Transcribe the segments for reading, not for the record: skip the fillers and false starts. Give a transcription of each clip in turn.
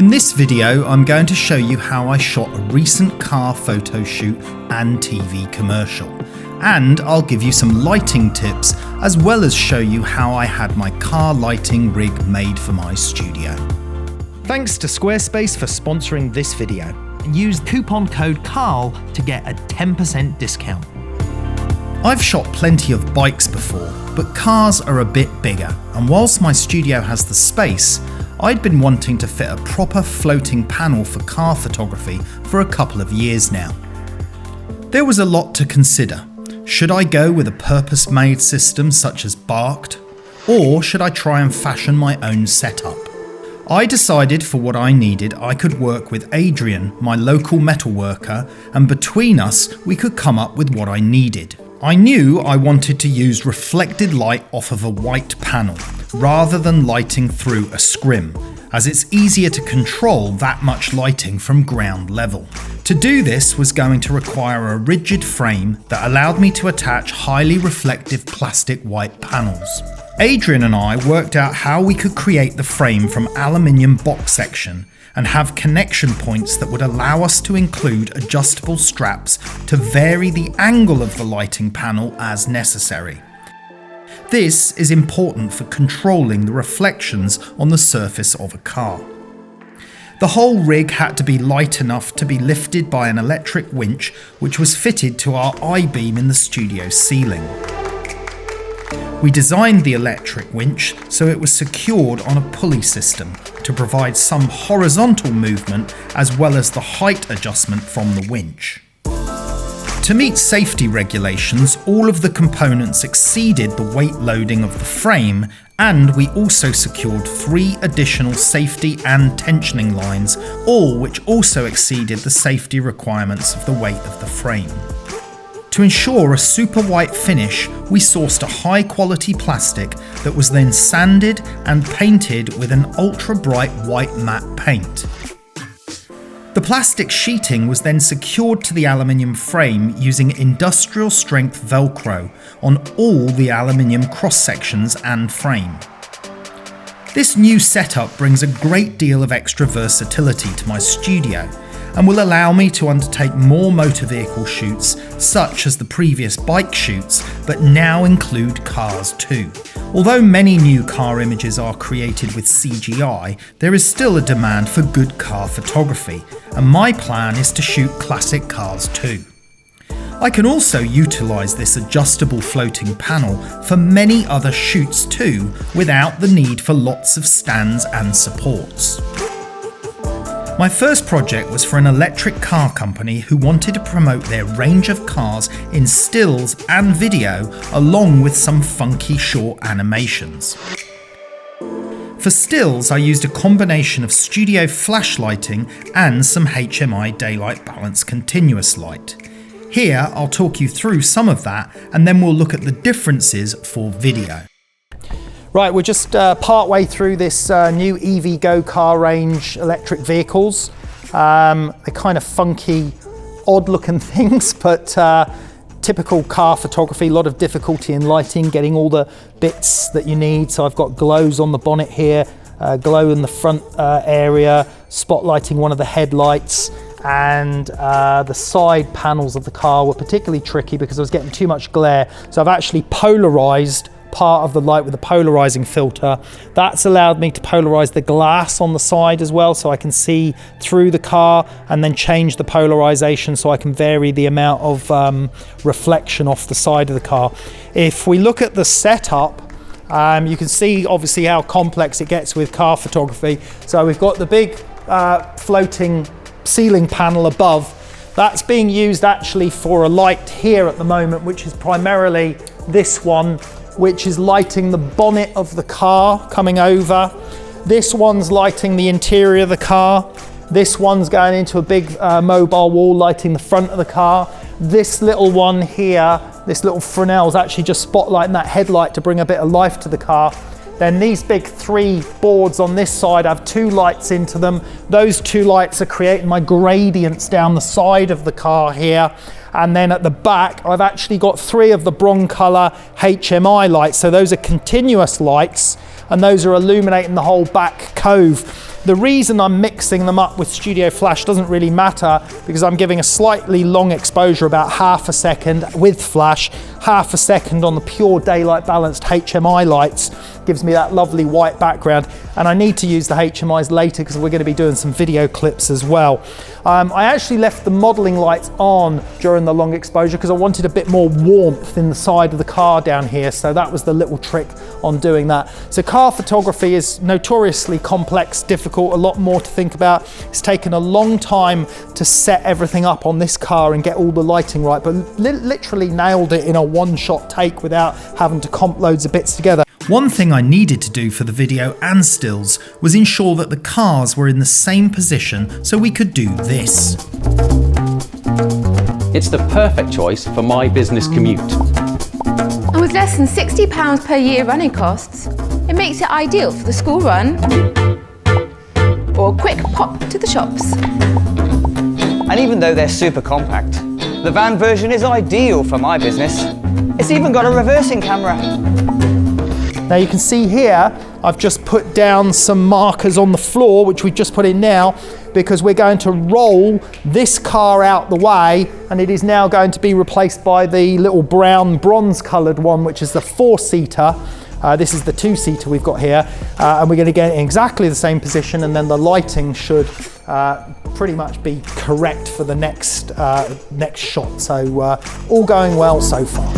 In this video, I'm going to show you how I shot a recent car photo shoot and TV commercial. And I'll give you some lighting tips, as well as show you how I had my car lighting rig made for my studio. Thanks to Squarespace for sponsoring this video. Use coupon code CARL to get a 10% discount. I've shot plenty of bikes before, but cars are a bit bigger, and whilst my studio has the space, I'd been wanting to fit a proper floating panel for car photography for a couple of years now. There was a lot to consider. Should I go with a purpose-made system such as Bacht, or should I try and fashion my own setup? I decided for what I needed I could work with Adrian, my local metalworker, and between us we could come up with what I needed. I knew I wanted to use reflected light off of a white panel, rather than lighting through a scrim, as it's easier to control that much lighting from ground level. To do this was going to require a rigid frame that allowed me to attach highly reflective plastic white panels. Adrian and I worked out how we could create the frame from aluminium box section and have connection points that would allow us to include adjustable straps to vary the angle of the lighting panel as necessary. This is important for controlling the reflections on the surface of a car. The whole rig had to be light enough to be lifted by an electric winch, which was fitted to our I-beam in the studio ceiling. We designed the electric winch so it was secured on a pulley system to provide some horizontal movement as well as the height adjustment from the winch. To meet safety regulations, all of the components exceeded the weight loading of the frame, and we also secured 3 additional safety and tensioning lines, all which also exceeded the safety requirements of the weight of the frame. To ensure a super white finish, we sourced a high quality plastic that was then sanded and painted with an ultra bright white matte paint. The plastic sheeting was then secured to the aluminium frame using industrial strength Velcro on all the aluminium cross sections and frame. This new setup brings a great deal of extra versatility to my studio and will allow me to undertake more motor vehicle shoots such as the previous bike shoots, but now include cars too. Although many new car images are created with CGI, there is still a demand for good car photography, and my plan is to shoot classic cars too. I can also utilise this adjustable floating panel for many other shoots too, without the need for lots of stands and supports. My first project was for an electric car company who wanted to promote their range of cars in stills and video, along with some funky short animations. For stills, I used a combination of studio flash lighting and some HMI daylight balance continuous light. Here, I'll talk you through some of that, and then we'll look at the differences for video. Right, we're just part way through this new EVgo car range electric vehicles. They're kind of funky, odd looking things, but typical car photography, a lot of difficulty in lighting, getting all the bits that you need. So I've got glows on the bonnet here, glow in the front area, spotlighting one of the headlights, and the side panels of the car were particularly tricky because I was getting too much glare. So I've actually polarized part of the light with a polarizing filter. That's allowed me to polarize the glass on the side as well, so I can see through the car, and then change the polarization so I can vary the amount of reflection off the side of the car. If we look at the setup, you can see obviously how complex it gets with car photography. So we've got the big floating ceiling panel above. That's being used actually for a light here at the moment, which is primarily this one, which is lighting the bonnet of the car coming over. This one's lighting the interior of the car. This one's going into a big mobile wall lighting the front of the car. This little one here, this little Fresnel, is actually just spotlighting that headlight to bring a bit of life to the car. Then these big 3 boards on this side have 2 lights into them. Those 2 lights are creating my gradients down the side of the car here. And then at the back, I've actually got 3 of the Broncolor HMI lights. So those are continuous lights, and those are illuminating the whole back cove. The reason I'm mixing them up with Studio Flash doesn't really matter, because I'm giving a slightly long exposure, about half a second with Flash, half a second on the pure daylight balanced HMI lights, gives me that lovely white background. And I need to use the HMIs later because we're going to be doing some video clips as well. I actually left the modeling lights on during the long exposure because I wanted a bit more warmth in the side of the car down here, so that was the little trick on doing that. So car photography is notoriously complex, difficult, a lot more to think about. It's taken a long time to set everything up on this car and get all the lighting right, but literally nailed it in a one-shot take without having to comp loads of bits together. One thing I needed to do for the video and stills was ensure that the cars were in the same position so we could do this. It's the perfect choice for my business commute. And with less than £60 per year running costs, it makes it ideal for the school run or a quick pop to the shops. And even though they're super compact, the van version is ideal for my business. It's even got a reversing camera. Now you can see here, I've just put down some markers on the floor, which we've just put in now, because we're going to roll this car out the way, and it is now going to be replaced by the little brown bronze coloured one, which is the 4-seater. This is the 2-seater we've got here, and we're going to get it in exactly the same position, and then the lighting should pretty much be correct for the next shot. So all going well so far.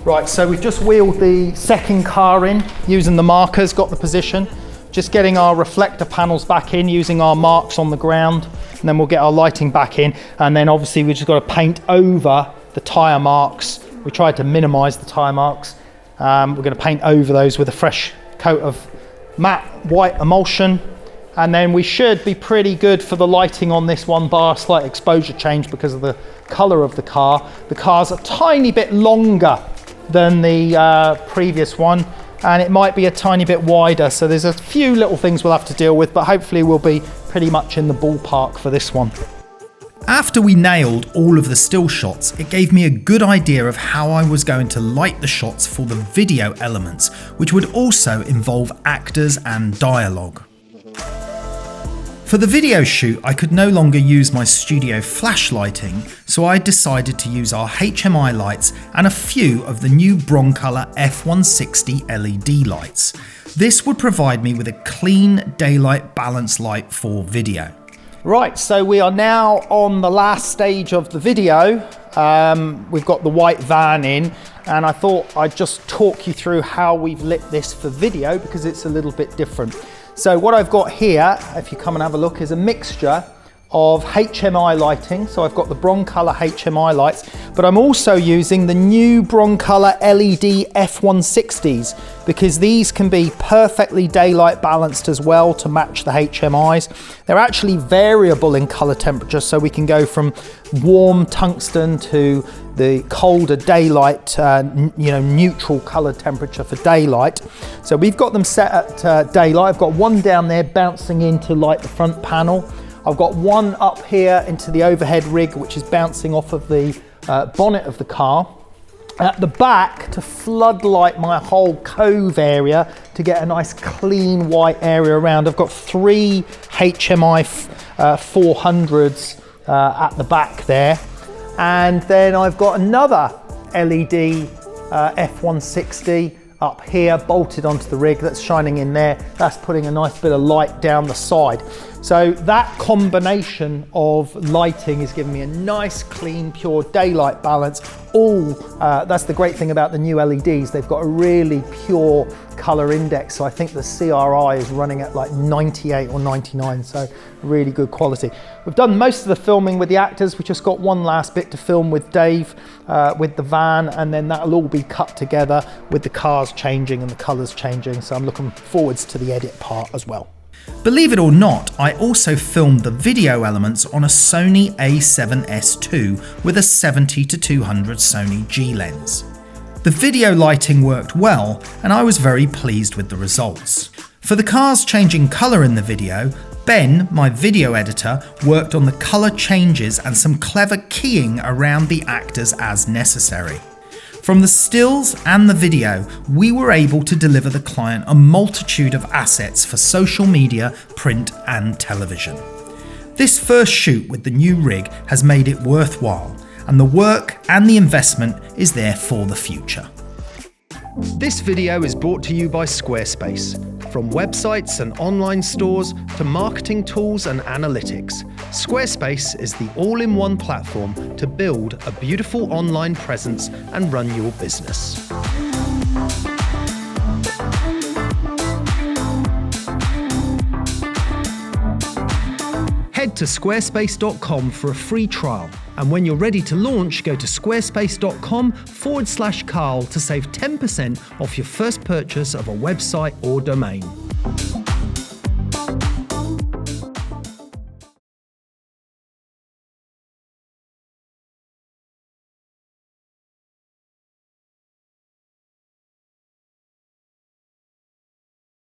Right, so we've just wheeled the second car in using the markers, got the position, just getting our reflector panels back in using our marks on the ground, and then we'll get our lighting back in, and then obviously we've just got to paint over the tyre marks. We tried to minimise the tyre marks. We're going to paint over those with a fresh coat of matte white emulsion, and then we should be pretty good for the lighting on this one, bar a slight exposure change because of the colour of the car. The car's a tiny bit longer than the previous one, and it might be a tiny bit wider, so there's a few little things we'll have to deal with, but hopefully we'll be pretty much in the ballpark for this one. After we nailed all of the still shots, it gave me a good idea of how I was going to light the shots for the video elements, which would also involve actors and dialogue. For the video shoot, I could no longer use my studio flash lighting, so I decided to use our HMI lights and a few of the new Broncolor F160 LED lights. This would provide me with a clean daylight balance light for video. Right, so we are now on the last stage of the video. We've got the white van in, and I thought I'd just talk you through how we've lit this for video because it's a little bit different. So what I've got here, if you come and have a look, is a mixture of HMI lighting. So I've got the Broncolor HMI lights, but I'm also using the new Broncolor LED F160s because these can be perfectly daylight balanced as well to match the HMIs. They're actually variable in color temperature, so we can go from warm tungsten to the colder daylight, neutral color temperature for daylight. So we've got them set at daylight. I've got one down there bouncing into light the front panel. I've got one up here into the overhead rig, which is bouncing off of the bonnet of the car. At the back, to floodlight my whole cove area to get a nice clean white area around, I've got 3 HMI 400s at the back there. And then I've got another LED F160 up here bolted onto the rig that's shining in there. That's putting a nice bit of light down the side. So that combination of lighting is giving me a nice, clean, pure daylight balance. That's the great thing about the new LEDs. They've got a really pure color index. So I think the CRI is running at like 98 or 99. So really good quality. We've done most of the filming with the actors. We just got one last bit to film with Dave, with the van, and then that'll all be cut together with the cars changing and the colors changing. So I'm looking forwards to the edit part as well. Believe it or not, I also filmed the video elements on a Sony a7S II with a 70-200 Sony G lens. The video lighting worked well, and I was very pleased with the results. For the cars changing colour in the video, Ben, my video editor, worked on the colour changes and some clever keying around the actors as necessary. From the stills and the video, we were able to deliver the client a multitude of assets for social media, print and television. This first shoot with the new rig has made it worthwhile, and the work and the investment is there for the future. This video is brought to you by Squarespace. From websites and online stores to marketing tools and analytics, Squarespace is the all-in-one platform to build a beautiful online presence and run your business. Head to squarespace.com for a free trial. And when you're ready to launch, go to squarespace.com/Carl to save 10% off your first purchase of a website or domain.